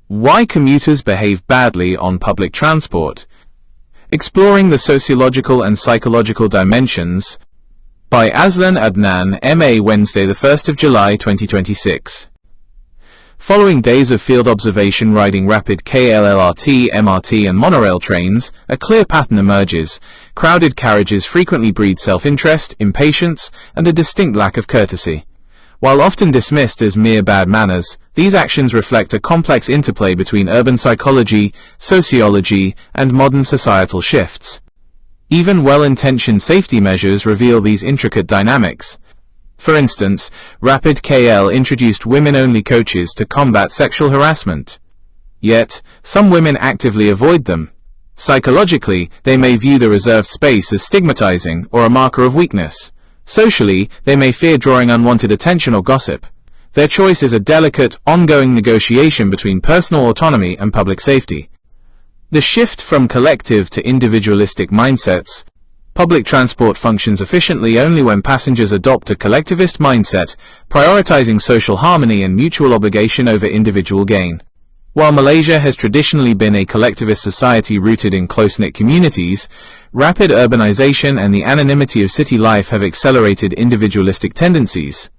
Why commuters behave badly on public transport. Exploring the sociological and psychological dimensions, by Aslan Adnan, M.A. Wednesday, the 1st of July 2026. Following days of field observation riding rapid KLLRT, MRT and monorail trains, a clear pattern emerges. Crowded carriages frequently breed self-interest, impatience, and a distinct lack of courtesy. While often dismissed as mere bad manners, these actions reflect a complex interplay between urban psychology, sociology, and modern societal shifts. Even well-intentioned safety measures reveal these intricate dynamics. For instance, Rapid KL introduced women-only coaches to combat sexual harassment. Yet, some women actively avoid them. Psychologically, they may view the reserved space as stigmatizing or a marker of weakness. Socially, they may fear drawing unwanted attention or gossip. Their choice is a delicate, ongoing negotiation between personal autonomy and public safety. The shift from collective to individualistic mindsets. Public transport functions efficiently only when passengers adopt a collectivist mindset, prioritizing social harmony and mutual obligation over individual gain. While Malaysia has traditionally been a collectivist society rooted in close-knit communities, rapid urbanization and the anonymity of city life have accelerated individualistic tendencies.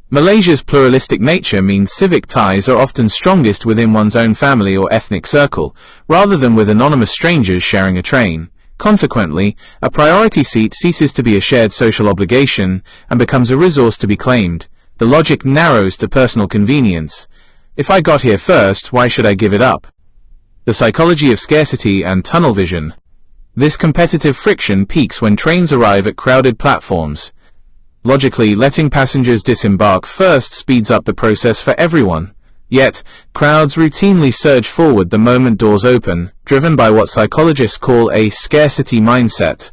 Malaysia's pluralistic nature means civic ties are often strongest within one's own family or ethnic circle, rather than with anonymous strangers sharing a train. Consequently, a priority seat ceases to be a shared social obligation and becomes a resource to be claimed. The logic narrows to personal convenience. If I got here first, why should I give it up? The psychology of scarcity and tunnel vision. This competitive friction peaks when trains arrive at crowded platforms. Logically, letting passengers disembark first speeds up the process for everyone. Yet, crowds routinely surge forward the moment doors open, driven by what psychologists call a scarcity mindset.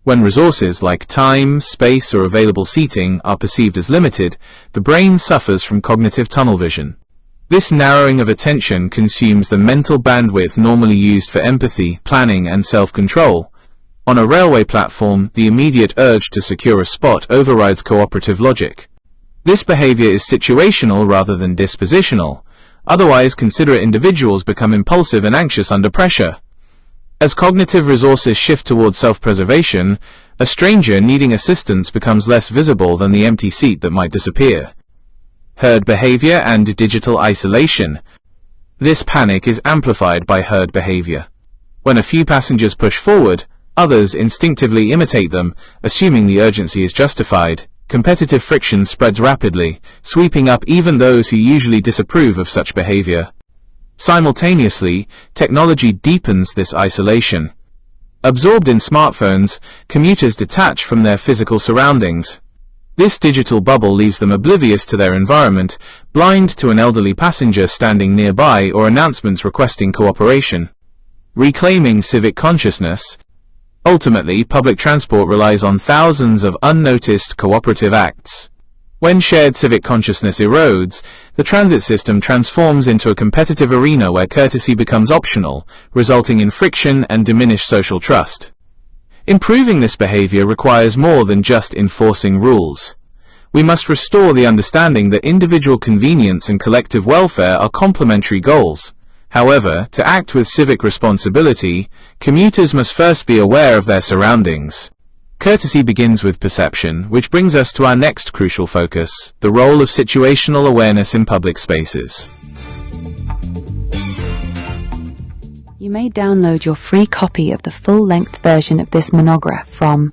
When resources like time, space, or available seating are perceived as limited, the brain suffers from cognitive tunnel vision. This narrowing of attention consumes the mental bandwidth normally used for empathy, planning, and self-control. On a railway platform, the immediate urge to secure a spot overrides cooperative logic. This behavior is situational rather than dispositional. Otherwise, considerate individuals become impulsive and anxious under pressure. As cognitive resources shift towards self-preservation, a stranger needing assistance becomes less visible than the empty seat that might disappear. Herd behavior and digital isolation. This panic is amplified by herd behavior. When a few passengers push forward, others instinctively imitate them, assuming the urgency is justified. Competitive friction spreads rapidly, sweeping up even those who usually disapprove of such behavior. Simultaneously, technology deepens this isolation. Absorbed in smartphones, commuters detach from their physical surroundings. This digital bubble leaves them oblivious to their environment, blind to an elderly passenger standing nearby or announcements requesting cooperation. Reclaiming civic consciousness. Ultimately, public transport relies on thousands of unnoticed cooperative acts. When shared civic consciousness erodes, the transit system transforms into a competitive arena where courtesy becomes optional, resulting in friction and diminished social trust. Improving this behavior requires more than just enforcing rules. We must restore the understanding that individual convenience and collective welfare are complementary goals. However, to act with civic responsibility, commuters must first be aware of their surroundings. Courtesy begins with perception, which brings us to our next crucial focus, the role of situational awareness in public spaces. You may download your free copy of the full-length version of this monograph from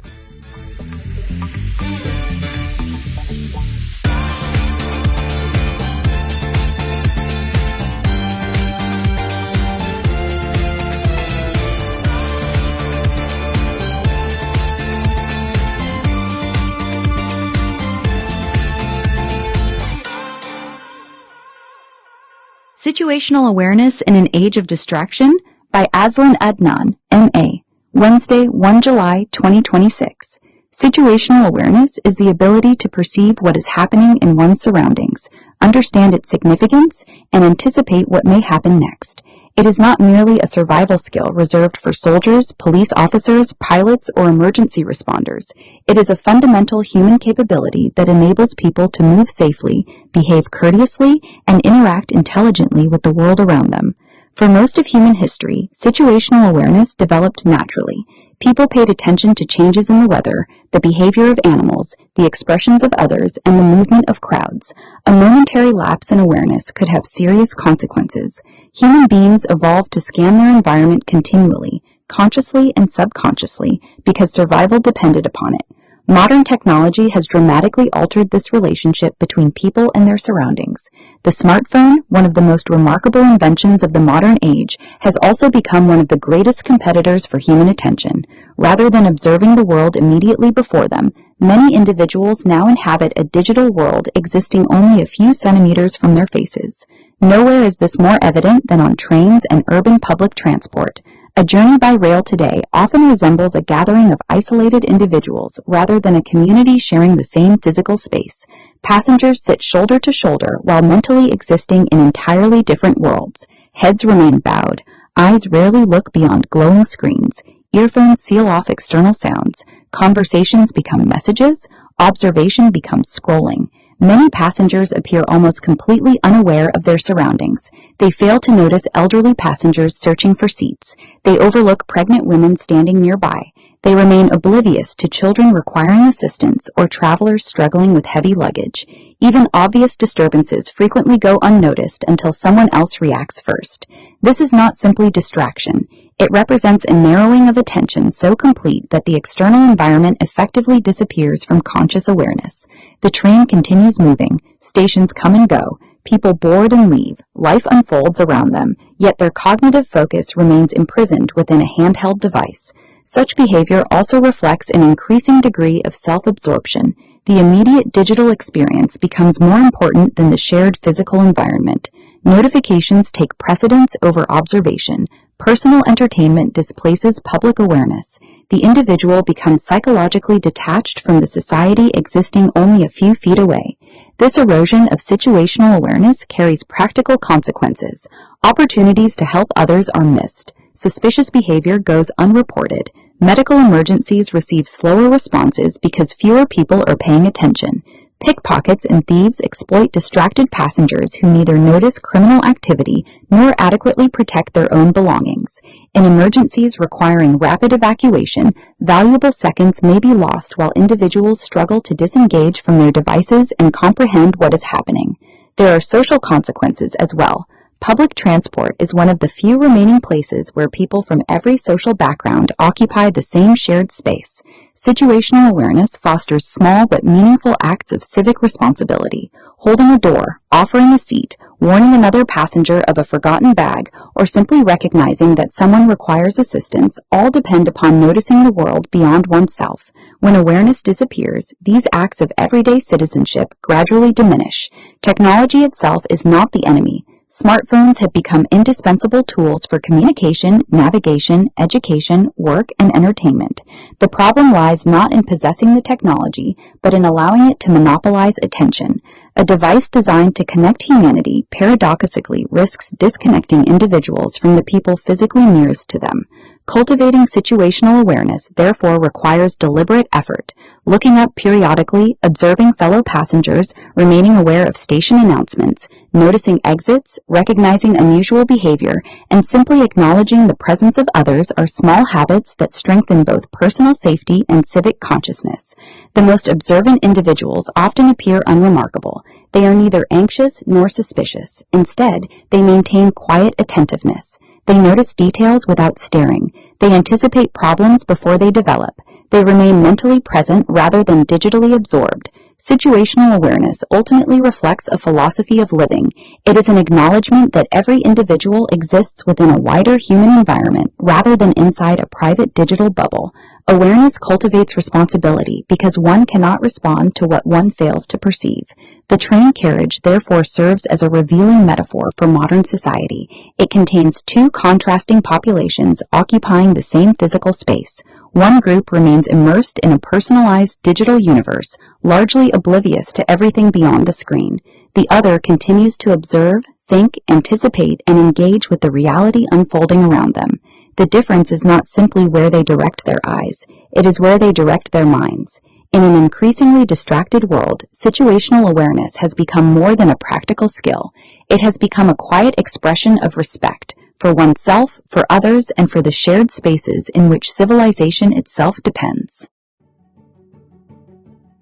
Situational Awareness in an Age of Distraction by Aslan Adnan, M.A., Wednesday, 1 July 2026. Situational awareness is the ability to perceive what is happening in one's surroundings, understand its significance, and anticipate what may happen next. It is not merely a survival skill reserved for soldiers, police officers, pilots, or emergency responders. It is a fundamental human capability that enables people to move safely, behave courteously, and interact intelligently with the world around them. For most of human history, situational awareness developed naturally. People paid attention to changes in the weather, the behavior of animals, the expressions of others, and the movement of crowds. A momentary lapse in awareness could have serious consequences. Human beings evolved to scan their environment continually, consciously and subconsciously, because survival depended upon it. Modern technology has dramatically altered this relationship between people and their surroundings. The smartphone, one of the most remarkable inventions of the modern age, has also become one of the greatest competitors for human attention. Rather than observing the world immediately before them, many individuals now inhabit a digital world existing only a few centimeters from their faces. Nowhere is this more evident than on trains and urban public transport. A journey by rail today often resembles a gathering of isolated individuals rather than a community sharing the same physical space. Passengers sit shoulder to shoulder while mentally existing in entirely different worlds. Heads remain bowed. Eyes rarely look beyond glowing screens. Earphones seal off external sounds. Conversations become messages. Observation becomes scrolling. Many passengers appear almost completely unaware of their surroundings. They fail to notice elderly passengers searching for seats. They overlook pregnant women standing nearby. They remain oblivious to children requiring assistance or travelers struggling with heavy luggage. Even obvious disturbances frequently go unnoticed until someone else reacts first. This is not simply distraction. It represents a narrowing of attention so complete that the external environment effectively disappears from conscious awareness. The train continues moving, stations come and go, people board and leave, life unfolds around them, yet their cognitive focus remains imprisoned within a handheld device. Such behavior also reflects an increasing degree of self-absorption. The immediate digital experience becomes more important than the shared physical environment. Notifications take precedence over observation. Personal entertainment displaces public awareness. The individual becomes psychologically detached from the society existing only a few feet away. This erosion of situational awareness carries practical consequences. Opportunities to help others are missed. Suspicious behavior goes unreported. Medical emergencies receive slower responses because fewer people are paying attention. Pickpockets and thieves exploit distracted passengers who neither notice criminal activity nor adequately protect their own belongings. In emergencies requiring rapid evacuation, valuable seconds may be lost while individuals struggle to disengage from their devices and comprehend what is happening. There are social consequences as well. Public transport is one of the few remaining places where people from every social background occupy the same shared space. Situational awareness fosters small but meaningful acts of civic responsibility. Holding a door, offering a seat, warning another passenger of a forgotten bag, or simply recognizing that someone requires assistance all depend upon noticing the world beyond oneself. When awareness disappears, these acts of everyday citizenship gradually diminish. Technology itself is not the enemy. Smartphones have become indispensable tools for communication, navigation, education, work, and entertainment. The problem lies not in possessing the technology, but in allowing it to monopolize attention. A device designed to connect humanity paradoxically risks disconnecting individuals from the people physically nearest to them. Cultivating situational awareness therefore requires deliberate effort. Looking up periodically, observing fellow passengers, remaining aware of station announcements, noticing exits, recognizing unusual behavior, and simply acknowledging the presence of others are small habits that strengthen both personal safety and civic consciousness. The most observant individuals often appear unremarkable. They are neither anxious nor suspicious. Instead, they maintain quiet attentiveness. They notice details without staring. They anticipate problems before they develop. They remain mentally present rather than digitally absorbed. Situational awareness ultimately reflects a philosophy of living. It is an acknowledgement that every individual exists within a wider human environment rather than inside a private digital bubble. Awareness cultivates responsibility because one cannot respond to what one fails to perceive. The train carriage therefore serves as a revealing metaphor for modern society. It contains two contrasting populations occupying the same physical space. One group remains immersed in a personalized digital universe, largely oblivious to everything beyond the screen. The other continues to observe, think, anticipate, and engage with the reality unfolding around them. The difference is not simply where they direct their eyes, it is where they direct their minds. In an increasingly distracted world, situational awareness has become more than a practical skill. It has become a quiet expression of respect for oneself, for others, and for the shared spaces in which civilization itself depends.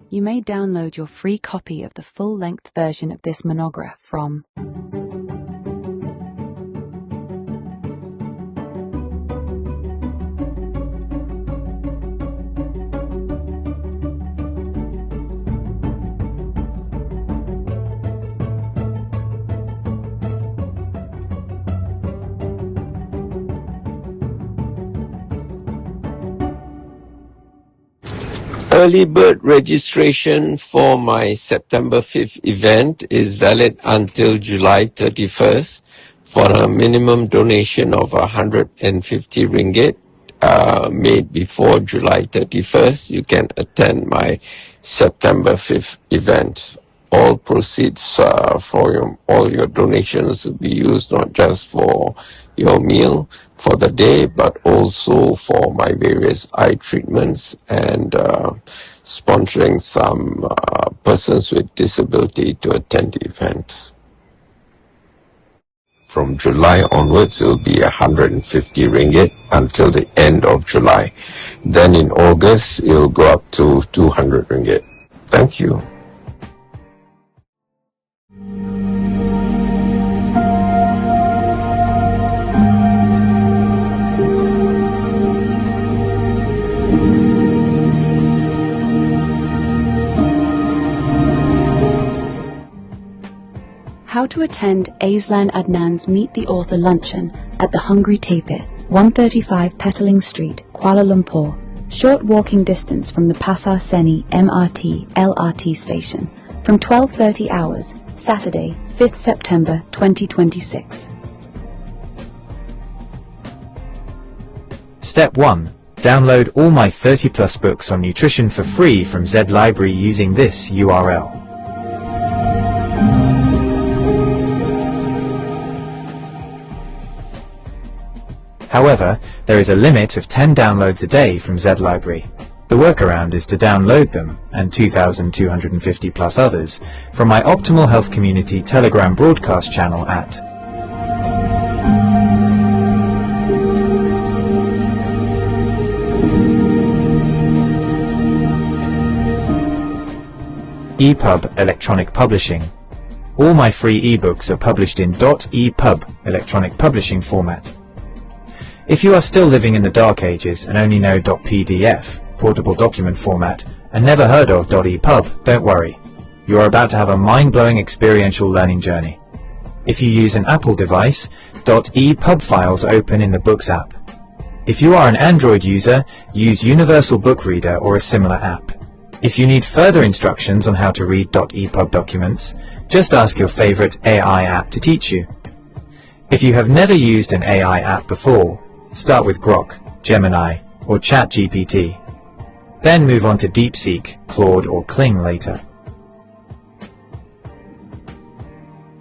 You may download your free copy of the full-length version of this monograph from Early bird registration for my September 5th event is valid until July 31st for a minimum donation of 150 ringgit made before July 31st. You can attend my September 5th event. All proceeds for all your donations will be used not just for your meal for the day, but also for my various eye treatments and sponsoring some persons with disability to attend the event. From July onwards, it will be 150 ringgit until the end of July. Then in August, it will go up to 200 ringgit. Thank you. How to attend Aislan Adnan's Meet the Author Luncheon at the Hungry Tapir, 135 Petaling Street, Kuala Lumpur, short walking distance from the Pasar Seni MRT LRT station, from 12:30 hours, Saturday, 5th September 2026. Step 1. Download all my 30+ books on nutrition for free from Z Library using this URL. However, there is a limit of 10 downloads a day from Z Library. The workaround is to download them, and 2,250 plus others, from my Optimal Health Community Telegram broadcast channel at EPUB Electronic Publishing. All my free ebooks are published in .epub electronic publishing format. If you are still living in the dark ages and only know .pdf, portable document format, and never heard of .epub, don't worry. You are about to have a mind-blowing experiential learning journey. If you use an Apple device, .epub files open in the Books app. If you are an Android user, use Universal Book Reader or a similar app. If you need further instructions on how to read .epub documents, just ask your favorite AI app to teach you. If you have never used an AI app before, start with Grok, Gemini, or ChatGPT. Then move on to DeepSeek, Claude, or Kling later.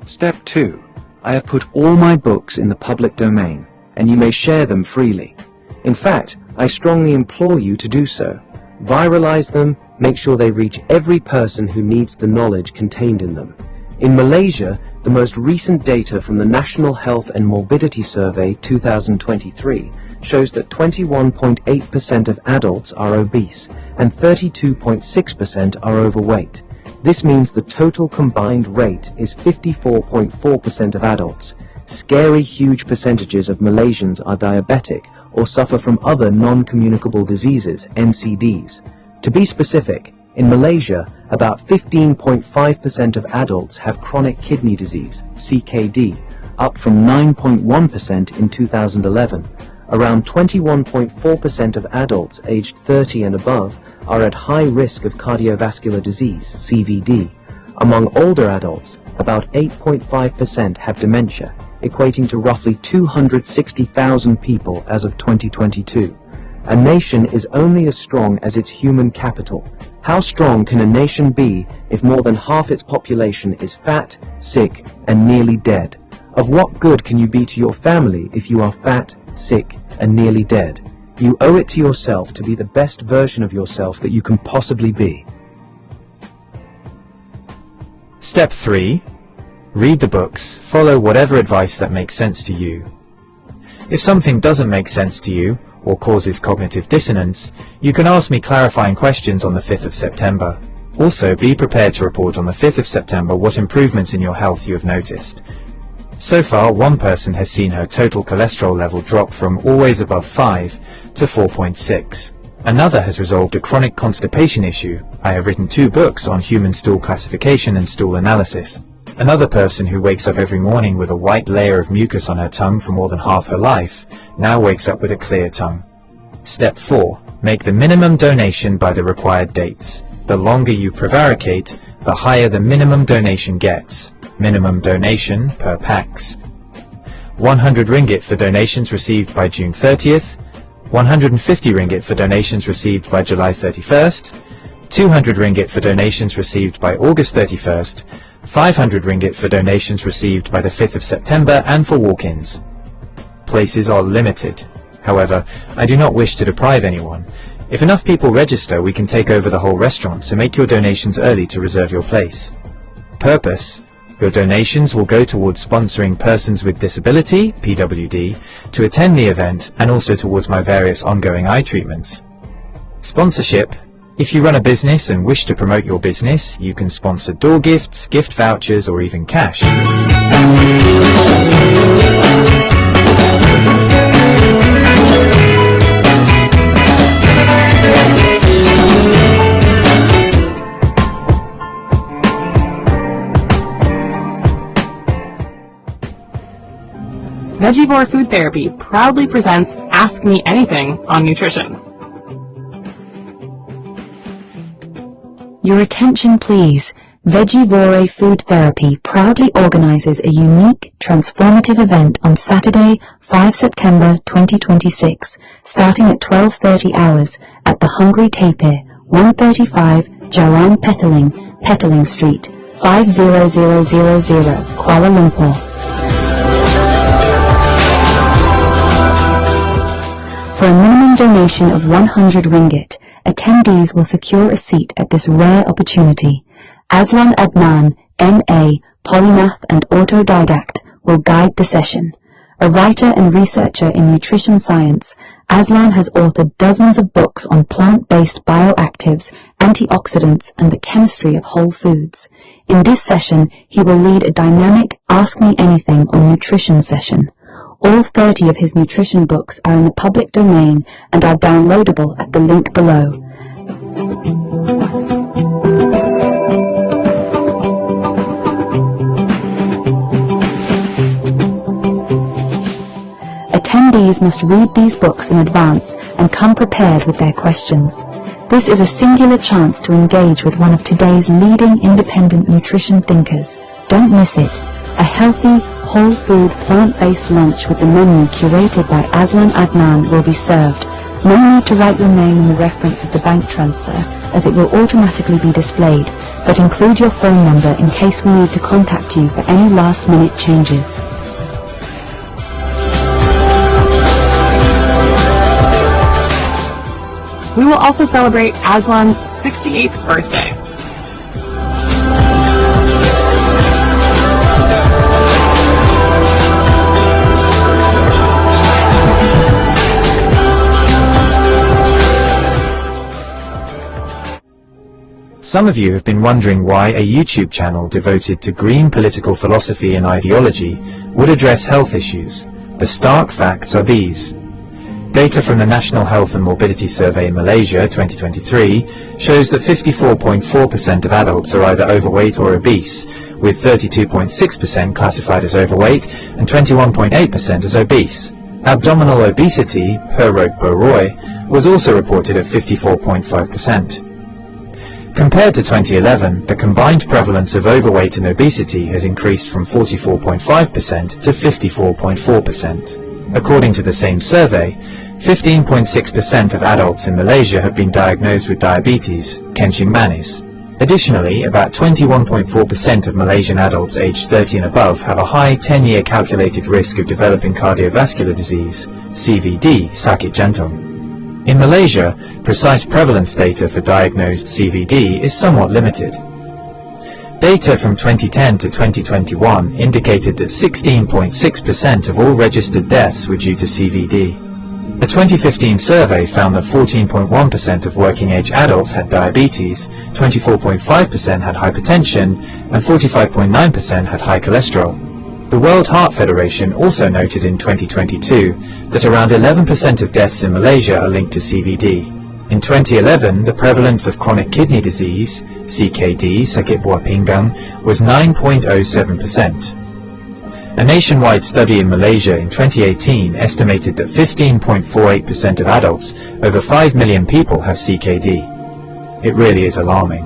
Step 2. I have put all my books in the public domain, and you may share them freely. In fact, I strongly implore you to do so. Viralize them, make sure they reach every person who needs the knowledge contained in them. In Malaysia, the most recent data from the National Health and Morbidity Survey 2023 shows that 21.8% of adults are obese and 32.6% are overweight. This means the total combined rate is 54.4% of adults. Scary huge percentages of Malaysians are diabetic or suffer from other non-communicable diseases, NCDs. To be specific, in Malaysia, about 15.5% of adults have chronic kidney disease, CKD, up from 9.1% in 2011. Around 21.4% of adults aged 30 and above are at high risk of cardiovascular disease, CVD. Among older adults, about 8.5% have dementia, equating to roughly 260,000 people as of 2022. A nation is only as strong as its human capital. How strong can a nation be if more than half its population is fat, sick, and nearly dead? Of what good can you be to your family if you are fat, sick, and nearly dead? You owe it to yourself to be the best version of yourself that you can possibly be. Step 3. Read the books. Follow whatever advice that makes sense to you. If something doesn't make sense to you, or causes cognitive dissonance, you can ask me clarifying questions on the 5th of September. Also, be prepared to report on the 5th of September what improvements in your health you have noticed. So far, one person has seen her total cholesterol level drop from always above 5 to 4.6. Another has resolved a chronic constipation issue. I have written 2 books on human stool classification and stool analysis. Another person who wakes up every morning with a white layer of mucus on her tongue for more than half her life now wakes up with a clear tongue. Step 4. Make the minimum donation by the required dates. The longer you prevaricate, the higher the minimum donation gets. Minimum donation per pax: 100 ringgit for donations received by June 30th, 150 ringgit for donations received by July 31st, 200 ringgit for donations received by August 31st, 500 ringgit for donations received by the 5th of September and for walk-ins. Places are limited. However, I do not wish to deprive anyone. If enough people register, we can take over the whole restaurant, so make your donations early to reserve your place. Purpose: your donations will go towards sponsoring persons with disability, PWD, to attend the event, and also towards my various ongoing eye treatments. Sponsorship: if you run a business and wish to promote your business, you can sponsor door gifts, gift vouchers, or even cash. Vegivore Food Therapy proudly presents Ask Me Anything on Nutrition. Your attention please. Vegivore Food Therapy proudly organizes a unique, transformative event on Saturday, 5 September 2026, starting at 12:30 hours at the Hungry Tapir, 135 Jalan Petaling Street, 50000, Kuala Lumpur. For a minimum donation of 100 ringgit, attendees will secure a seat at this rare opportunity. Aslan Adnan, M.A., polymath and autodidact, will guide the session. A writer and researcher in nutrition science, Aslan has authored dozens of books on plant-based bioactives, antioxidants, and the chemistry of whole foods. In this session, he will lead a dynamic Ask Me Anything on Nutrition session. All 30 of his nutrition books are in the public domain and are downloadable at the link below. Attendees must read these books in advance and come prepared with their questions. This is a singular chance to engage with one of today's leading independent nutrition thinkers. Don't miss it. A healthy, whole food, plant-based lunch with the menu curated by Aslan Adnan will be served. No need to write your name in the reference of the bank transfer, as it will automatically be displayed, but include your phone number in case we need to contact you for any last-minute changes. We will also celebrate Aslan's 68th birthday. Some of you have been wondering why a YouTube channel devoted to green political philosophy and ideology would address health issues. The stark facts are these. Data from the National Health and Morbidity Survey in Malaysia 2023 shows that 54.4% of adults are either overweight or obese, with 32.6% classified as overweight and 21.8% as obese. Abdominal obesity, per Rogbo Roy, was also reported at 54.5%. Compared to 2011, the combined prevalence of overweight and obesity has increased from 44.5% to 54.4%. According to the same survey, 15.6% of adults in Malaysia have been diagnosed with diabetes, kencing manis. Additionally, about 21.4% of Malaysian adults aged 30 and above have a high 10-year calculated risk of developing cardiovascular disease, CVD, sakit jantung. In Malaysia, precise prevalence data for diagnosed CVD is somewhat limited. Data from 2010 to 2021 indicated that 16.6% of all registered deaths were due to CVD. A 2015 survey found that 14.1% of working-age adults had diabetes, 24.5% had hypertension, and 45.9% had high cholesterol. The World Heart Federation also noted in 2022 that around 11% of deaths in Malaysia are linked to CVD. In 2011, the prevalence of chronic kidney disease, CKD, sakit buah pinggang, was 9.07%. A nationwide study in Malaysia in 2018 estimated that 15.48% of adults, over 5 million people, have CKD. It really is alarming.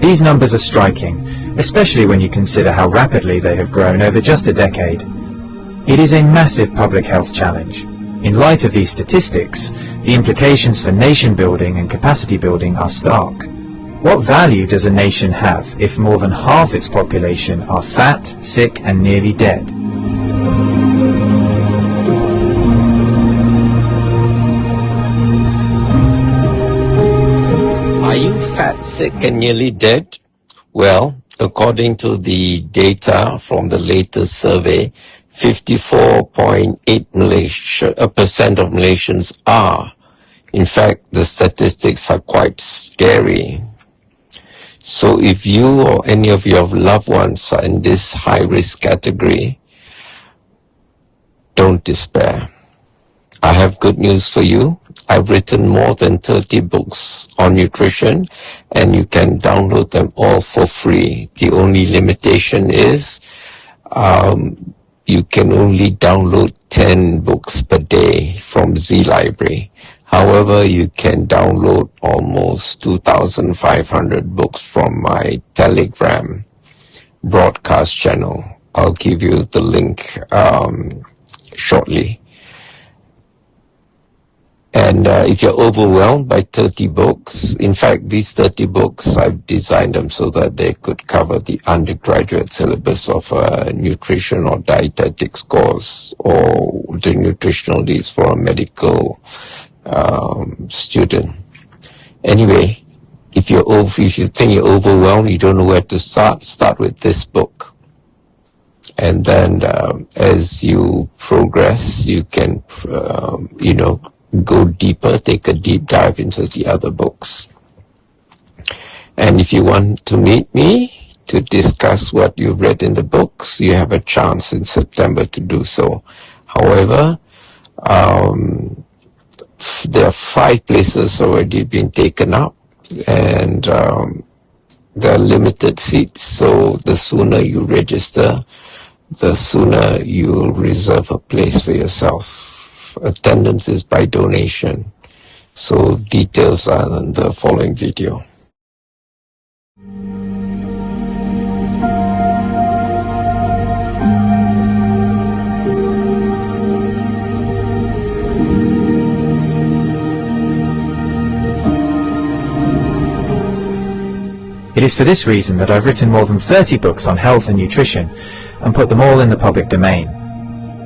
These numbers are striking, especially when you consider how rapidly they have grown over just a decade. It is a massive public health challenge. In light of these statistics, the implications for nation building and capacity building are stark. What value does a nation have if more than half its population are fat, sick, and nearly dead? Are you fat, sick, and nearly dead? Well, according to the data from the latest survey, 54.8% of Malaysians are. In fact, the statistics are quite scary. So if you or any of your loved ones are in this high-risk category, don't despair. I have good news for you. I've written more than 30 books on nutrition, and you can download them all for free. The only limitation is you can only download 10 books per day from Z Library. However, you can download almost 2,500 books from my Telegram broadcast channel. I'll give you the link shortly. And if you're overwhelmed by 30 books, in fact, these 30 books, I've designed them so that they could cover the undergraduate syllabus of a nutrition or dietetics course, or the nutritional needs for a medical student. Anyway, if you think you're overwhelmed, you don't know where to start with this book. And then as you progress, you can, go deeper, take a deep dive into the other books. And if you want to meet me to discuss what you've read in the books, you have a chance in September to do so. However, there are 5 places already been taken up, and there are limited seats, so the sooner you register, the sooner you'll reserve a place for yourself. Attendance is by donation, so details are in the following video. It is for this reason that I've written more than 30 books on health and nutrition and put them all in the public domain.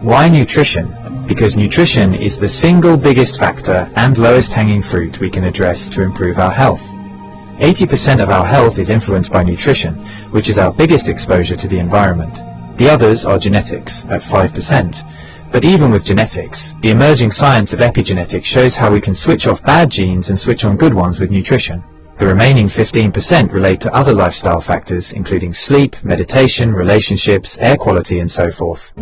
Why nutrition? Because nutrition is the single biggest factor and lowest hanging fruit we can address to improve our health. 80% of our health is influenced by nutrition, which is our biggest exposure to the environment. The others are genetics, at 5%. But even with genetics, the emerging science of epigenetics shows how we can switch off bad genes and switch on good ones with nutrition. The remaining 15% relate to other lifestyle factors, including sleep, meditation, relationships, air quality, and so forth.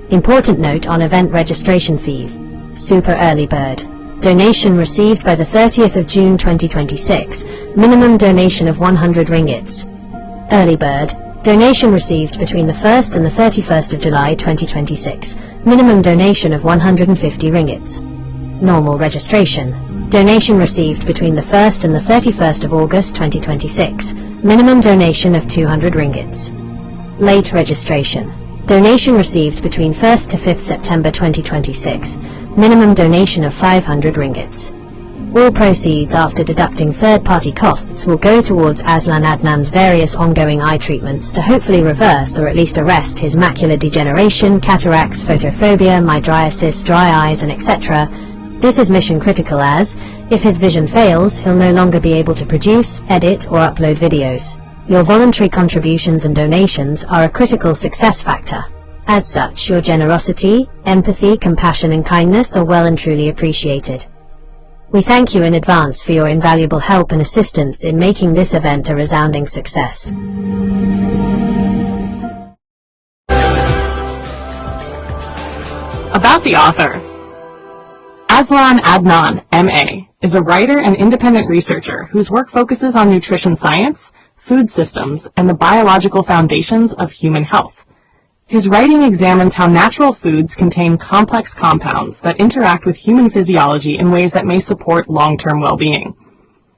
Important note on event registration fees. Super Early Bird. Donation received by the 30th of June 2026. Minimum donation of 100 ringgits. Early Bird. Donation received between the 1st and the 31st of July 2026. Minimum donation of 150 ringgits. Normal registration. Donation received between the 1st and the 31st of August 2026. Minimum donation of 200 ringgits. Late registration. Donation received between 1st to 5th September 2026. Minimum donation of 500 ringgits. All proceeds after deducting third-party costs will go towards Aslan Adnan's various ongoing eye treatments to hopefully reverse or at least arrest his macular degeneration, cataracts, photophobia, mydriasis, dry eyes, and etc. This is mission critical as, if his vision fails, he'll no longer be able to produce, edit, or upload videos. Your voluntary contributions and donations are a critical success factor. As such, your generosity, empathy, compassion, and kindness are well and truly appreciated. We thank you in advance for your invaluable help and assistance in making this event a resounding success. About the author. Aslan Adnan, M.A., is a writer and independent researcher whose work focuses on nutrition science, food systems, and the biological foundations of human health. His writing examines how natural foods contain complex compounds that interact with human physiology in ways that may support long-term well-being.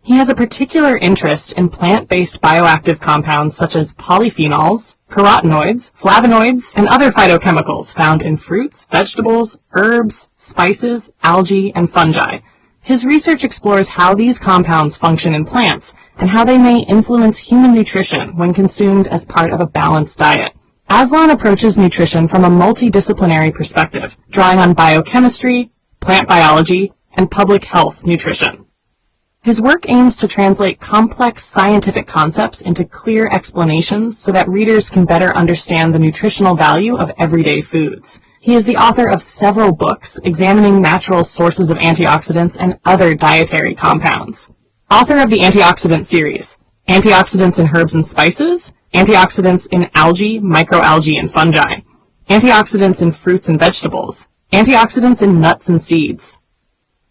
He has a particular interest in plant-based bioactive compounds such as polyphenols, carotenoids, flavonoids, and other phytochemicals found in fruits, vegetables, herbs, spices, algae, and fungi. His research explores how these compounds function in plants and how they may influence human nutrition when consumed as part of a balanced diet. Aslan approaches nutrition from a multidisciplinary perspective, drawing on biochemistry, plant biology, and public health nutrition. His work aims to translate complex scientific concepts into clear explanations so that readers can better understand the nutritional value of everyday foods. He is the author of several books examining natural sources of antioxidants and other dietary compounds. Author of the Antioxidant series, Antioxidants in Herbs and Spices, Antioxidants in Algae, Microalgae, and Fungi, Antioxidants in Fruits and Vegetables, Antioxidants in Nuts and Seeds,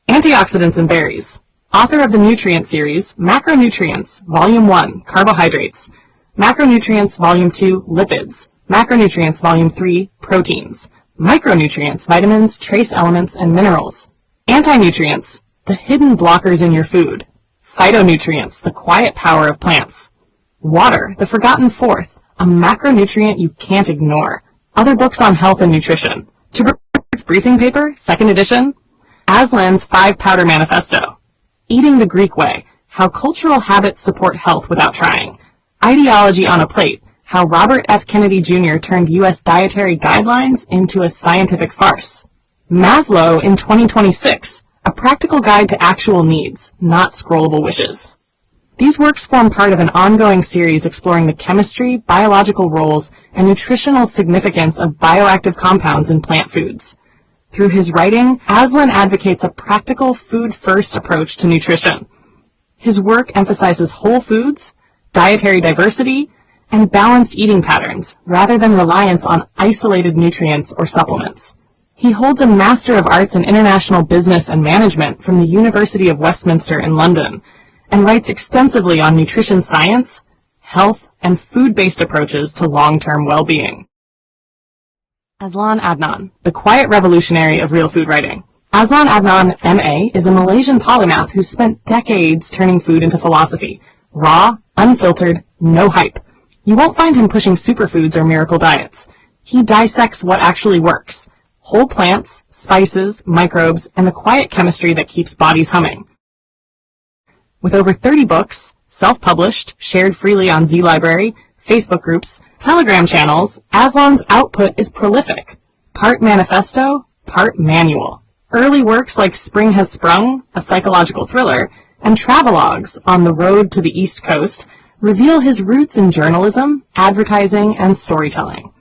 Antioxidants in Berries. Author of the Nutrient series, Macronutrients, Volume 1, Carbohydrates, Macronutrients, Volume 2, Lipids, Macronutrients, Volume 3, Proteins, Micronutrients, Vitamins, Trace Elements, and Minerals, Anti-nutrients, the hidden blockers in your food, Phytonutrients, the quiet power of plants, Water, the forgotten fourth, a macronutrient you can't ignore. Other books on health and nutrition. Tuber's briefing paper, 2nd edition. Aslan's 5-Powder Manifesto. Eating the Greek Way, how cultural habits support health without trying. Ideology on a Plate, how Robert F. Kennedy Jr. turned U.S. dietary guidelines into a scientific farce. Maslow in 2026, a practical guide to actual needs, not scrollable wishes. These works form part of an ongoing series exploring the chemistry, biological roles, and nutritional significance of bioactive compounds in plant foods. Through his writing, Aslan advocates a practical food-first approach to nutrition. His work emphasizes whole foods, dietary diversity, and balanced eating patterns, rather than reliance on isolated nutrients or supplements. He holds a Master of Arts in International Business and Management from the University of Westminster in London, and writes extensively on nutrition science, health, and food-based approaches to long-term well-being. Aslan Adnan, the quiet revolutionary of real food writing. Aslan Adnan, M.A., is a Malaysian polymath who spent decades turning food into philosophy. Raw, unfiltered, no hype. You won't find him pushing superfoods or miracle diets. He dissects what actually works. Whole plants, spices, microbes, and the quiet chemistry that keeps bodies humming. With over 30 books, self-published, shared freely on Z-Library, Facebook groups, Telegram channels, Aslan's output is prolific. Part manifesto, part manual. Early works like Spring Has Sprung, a psychological thriller, and travelogues On the Road to the East Coast reveal his roots in journalism, advertising, and storytelling.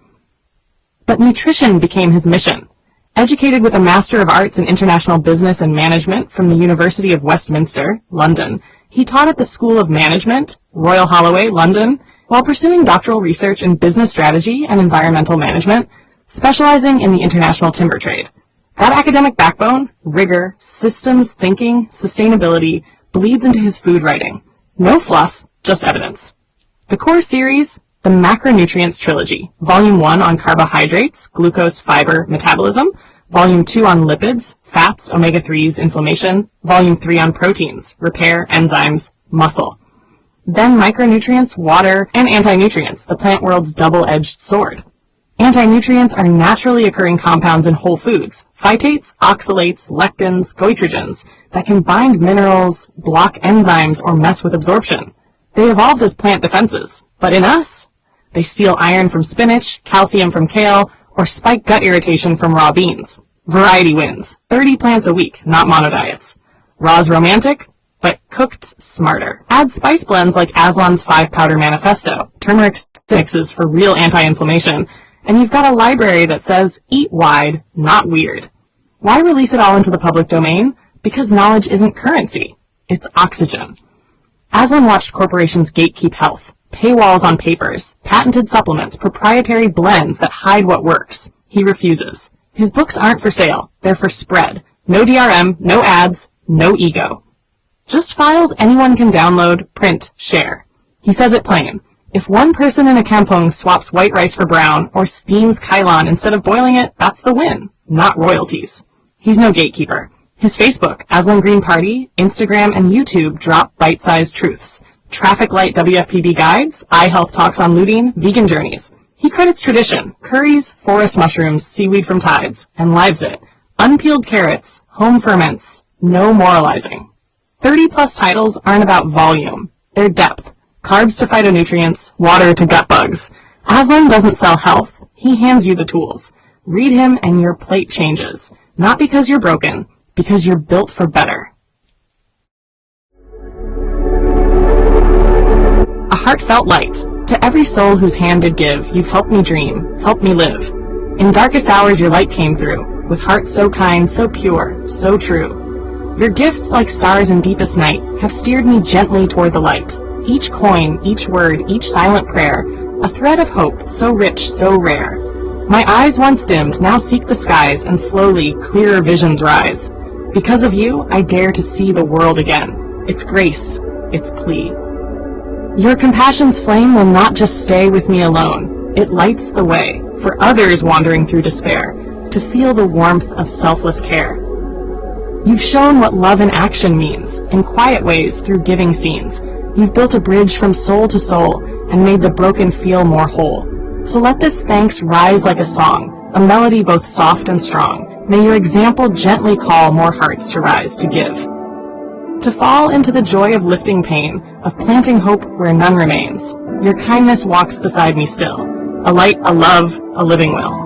But nutrition became his mission. Educated with a Master of Arts in International Business and Management from the University of Westminster, London, he taught at the School of Management, Royal Holloway, London, while pursuing doctoral research in business strategy and environmental management, specializing in the international timber trade. That academic backbone, rigor, systems thinking, sustainability, bleeds into his food writing. No fluff, just evidence. The core series, the Macronutrients Trilogy, Volume 1 on carbohydrates, glucose, fiber, metabolism, Volume 2 on lipids, fats, omega-3s, inflammation, Volume 3 on proteins, repair, enzymes, muscle. Then micronutrients, water, and anti-nutrients, the plant world's double-edged sword. Anti-nutrients are naturally occurring compounds in whole foods, phytates, oxalates, lectins, goitrogens, that can bind minerals, block enzymes, or mess with absorption. They evolved as plant defenses, but in us, they steal iron from spinach, calcium from kale, or spike gut irritation from raw beans. Variety wins. 30 plants a week, not monodiets. Raw's romantic, but cooked smarter. Add spice blends like Aslan's 5-powder manifesto, turmeric mixes for real anti-inflammation, and you've got a library that says, eat wide, not weird. Why release it all into the public domain? Because knowledge isn't currency. It's oxygen. Aslan watched corporations gatekeep health, paywalls on papers, patented supplements, proprietary blends that hide what works. He refuses. His books aren't for sale. They're for spread. No DRM, no ads, no ego. Just files anyone can download, print, share. He says it plain. If one person in a kampong swaps white rice for brown or steams kailan instead of boiling it, that's the win, not royalties. He's no gatekeeper. His Facebook, Aslan Green Party, Instagram, and YouTube drop bite-sized truths. Traffic light WFPB guides, eye health talks on lutein, vegan journeys. He credits tradition, curries, forest mushrooms, seaweed from tides, and lives it. Unpeeled carrots, home ferments, no moralizing. 30-plus titles aren't about volume. They're depth. Carbs to phytonutrients, water to gut bugs. Aslan doesn't sell health. He hands you the tools. Read him and your plate changes. Not because you're broken, because you're built for better. A heartfelt light. To every soul whose hand did give, you've helped me dream, helped me live. In darkest hours your light came through, with hearts so kind, so pure, so true. Your gifts, like stars in deepest night, have steered me gently toward the light. Each coin, each word, each silent prayer, a thread of hope, so rich, so rare. My eyes once dimmed, now seek the skies, and slowly, clearer visions rise. Because of you, I dare to see the world again. Its grace, its plea. Your compassion's flame will not just stay with me alone. It lights the way, for others wandering through despair, to feel the warmth of selfless care. You've shown what love in action means, in quiet ways through giving scenes. You've built a bridge from soul to soul, and made the broken feel more whole. So let this thanks rise like a song, a melody both soft and strong. May your example gently call more hearts to rise to give. To fall into the joy of lifting pain, of planting hope where none remains. Your kindness walks beside me still, a light, a love, a living will.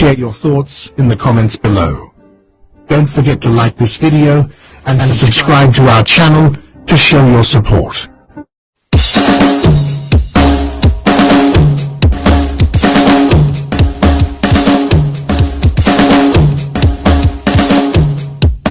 share your thoughts in the comments below. Don't forget to like this video and subscribe to our channel to show your support.